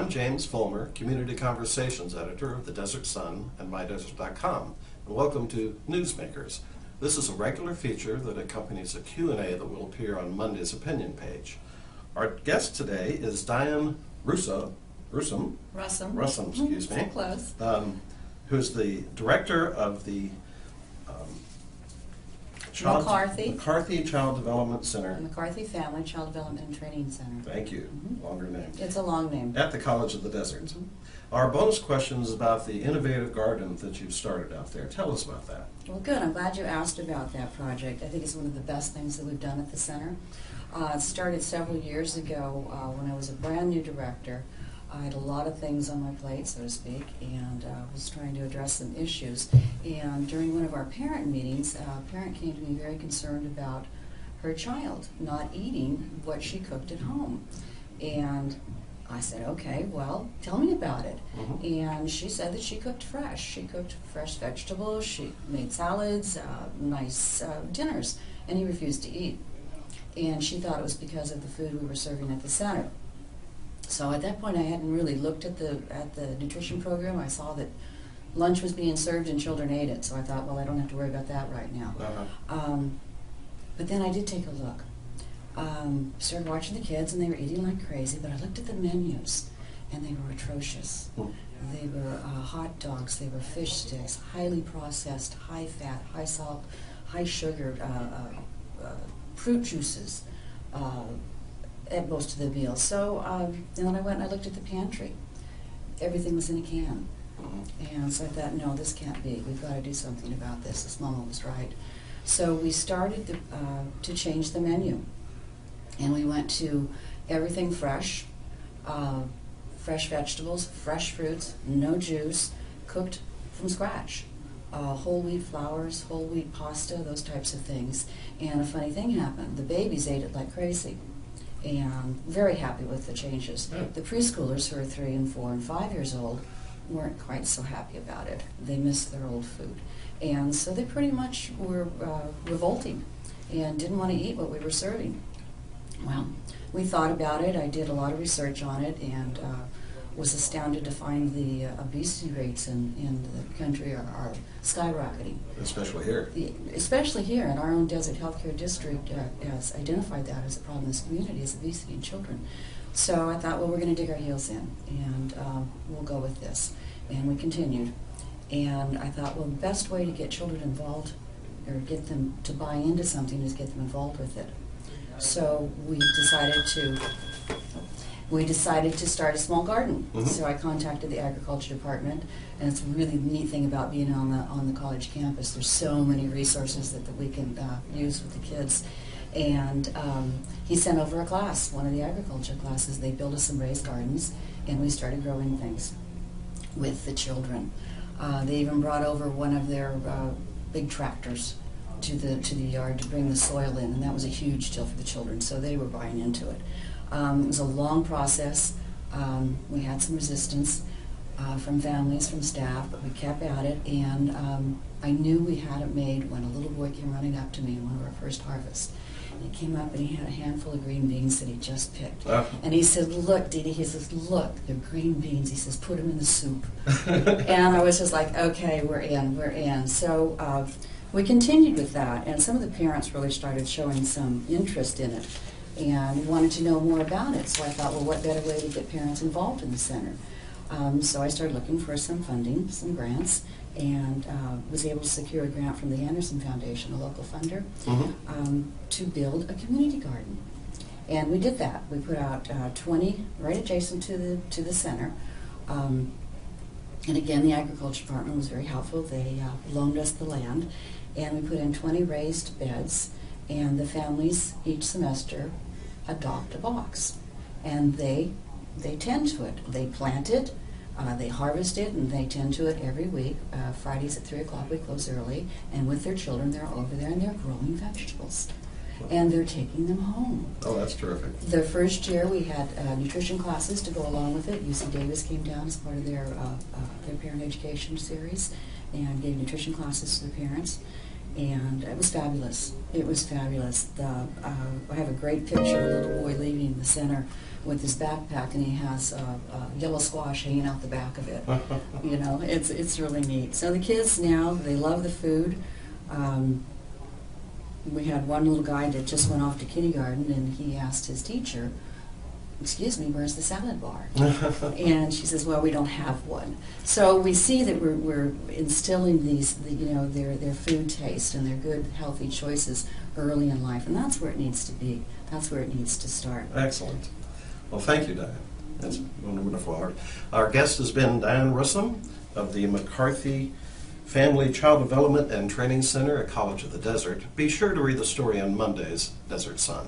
I'm James Fulmer, Community Conversations Editor of the Desert Sun and MyDesert.com, and welcome to Newsmakers. This is a regular feature that accompanies a Q&A that will appear on Monday's opinion page. Our guest today is Dianne Russom, excuse me, close. Who's the director of the McCarthy Child Development Center. The McCarthy Family Child Development and Training Center. Thank you. Longer name. It's a long name. At the College of the Desert. Our bonus question is about the innovative garden that you've started out there. Tell us about that. Well, good. I'm glad you asked about that project. I think it's one of the best things that we've done at the center. It started several years ago when I was a brand new director. I had a lot of things on my plate, so to speak, and was trying to address some issues. And during one of our parent meetings, a parent came to me very concerned about her child not eating what she cooked at home. And I said, okay, well, tell me about it. And she said that she cooked fresh. She cooked fresh vegetables, she made salads, nice dinners, and he refused to eat. And she thought it was because of the food we were serving at the center. So at that point, I hadn't really looked at the nutrition program. I saw that lunch was being served and children ate it. So I thought, well, I don't have to worry about that right now. But then I did take a look. Started watching the kids, and they were eating like crazy. But I looked at the menus, and they were atrocious. They were hot dogs. They were fish sticks, highly processed, high fat, high salt, high sugar, fruit juices. At most of the meals. So then I went and I looked at the pantry. Everything was in a can. And so I thought, no, this can't be. We've got to do something about this. This mama was right. So we started to change the menu. And we went to everything fresh, fresh vegetables, fresh fruits, no juice, cooked from scratch. Whole wheat flours, whole wheat pasta, those types of things. And a funny thing happened. The babies ate it like crazy. And very happy with the changes. The preschoolers, who are 3 and 4 and 5 years old, weren't quite so happy about it. They missed their old food. And so they pretty much were revolting and didn't want to eat what we were serving. Well, we thought about it. I did a lot of research on it and was astounded to find the obesity rates in the country are skyrocketing. Especially here. Especially here, in our own Desert Healthcare District has identified that as a problem in this community, is obesity in children. So I thought, well, we're going to dig our heels in, and we'll go with this. And we continued. And I thought, well, the best way to get children involved or get them to buy into something is get them involved with it. So we decided to start a small garden. So I contacted the agriculture department, and it's a really neat thing about being on the college campus. There's so many resources that we can use with the kids. And he sent over a class, one of the agriculture classes. They built us some raised gardens, and we started growing things with the children. They even brought over one of their big tractors to the yard to bring the soil in, and that was a huge deal for the children, so they were buying into it. It was a long process. We had some resistance from families, from staff, but we kept at it, and I knew we had it made when a little boy came running up to me in one of our first harvests. And he came up and he had a handful of green beans that he just picked. And he said, look, DeeDee, he says, look, they're green beans. He says, put them in the soup. And I was just like, okay, we're in. So we continued with that, and some of the parents really started showing some interest in it and wanted to know more about it. So I thought, well, what better way to get parents involved in the center? So I started looking for some funding, some grants, and was able to secure a grant from the Anderson Foundation, a local funder, to build a community garden. And we did that. We put out 20 right adjacent to the center. And again, the agriculture department was very helpful. They loaned us the land, and we put in 20 raised beds, and the families each semester adopt a box, and they tend to it. They plant it, they harvest it, and they tend to it every week. Fridays at 3 o'clock we close early, and with their children they're over there and they're growing vegetables. And they're taking them home. Oh, that's terrific. The first year we had nutrition classes to go along with it. UC Davis came down as part of their parent education series and gave nutrition classes to the parents. And it was fabulous. It was fabulous. I have a great picture of a little boy leaving the center with his backpack, and he has a yellow squash hanging out the back of it. You know, it's really neat. So the kids now, they love the food. We had one little guy that just went off to kindergarten, and he asked his teacher, "Excuse me, where's the salad bar?" And she says, "Well, we don't have one." So we see that we're instilling these, their food taste and their good, healthy choices early in life, and that's where it needs to be. That's where it needs to start. Excellent. Well, thank you, Dianne. That's wonderful. Our guest has been Dianne Russom of the McCarthy Family Child Development and Training Center at College of the Desert. Be sure to read the story on Monday's Desert Sun.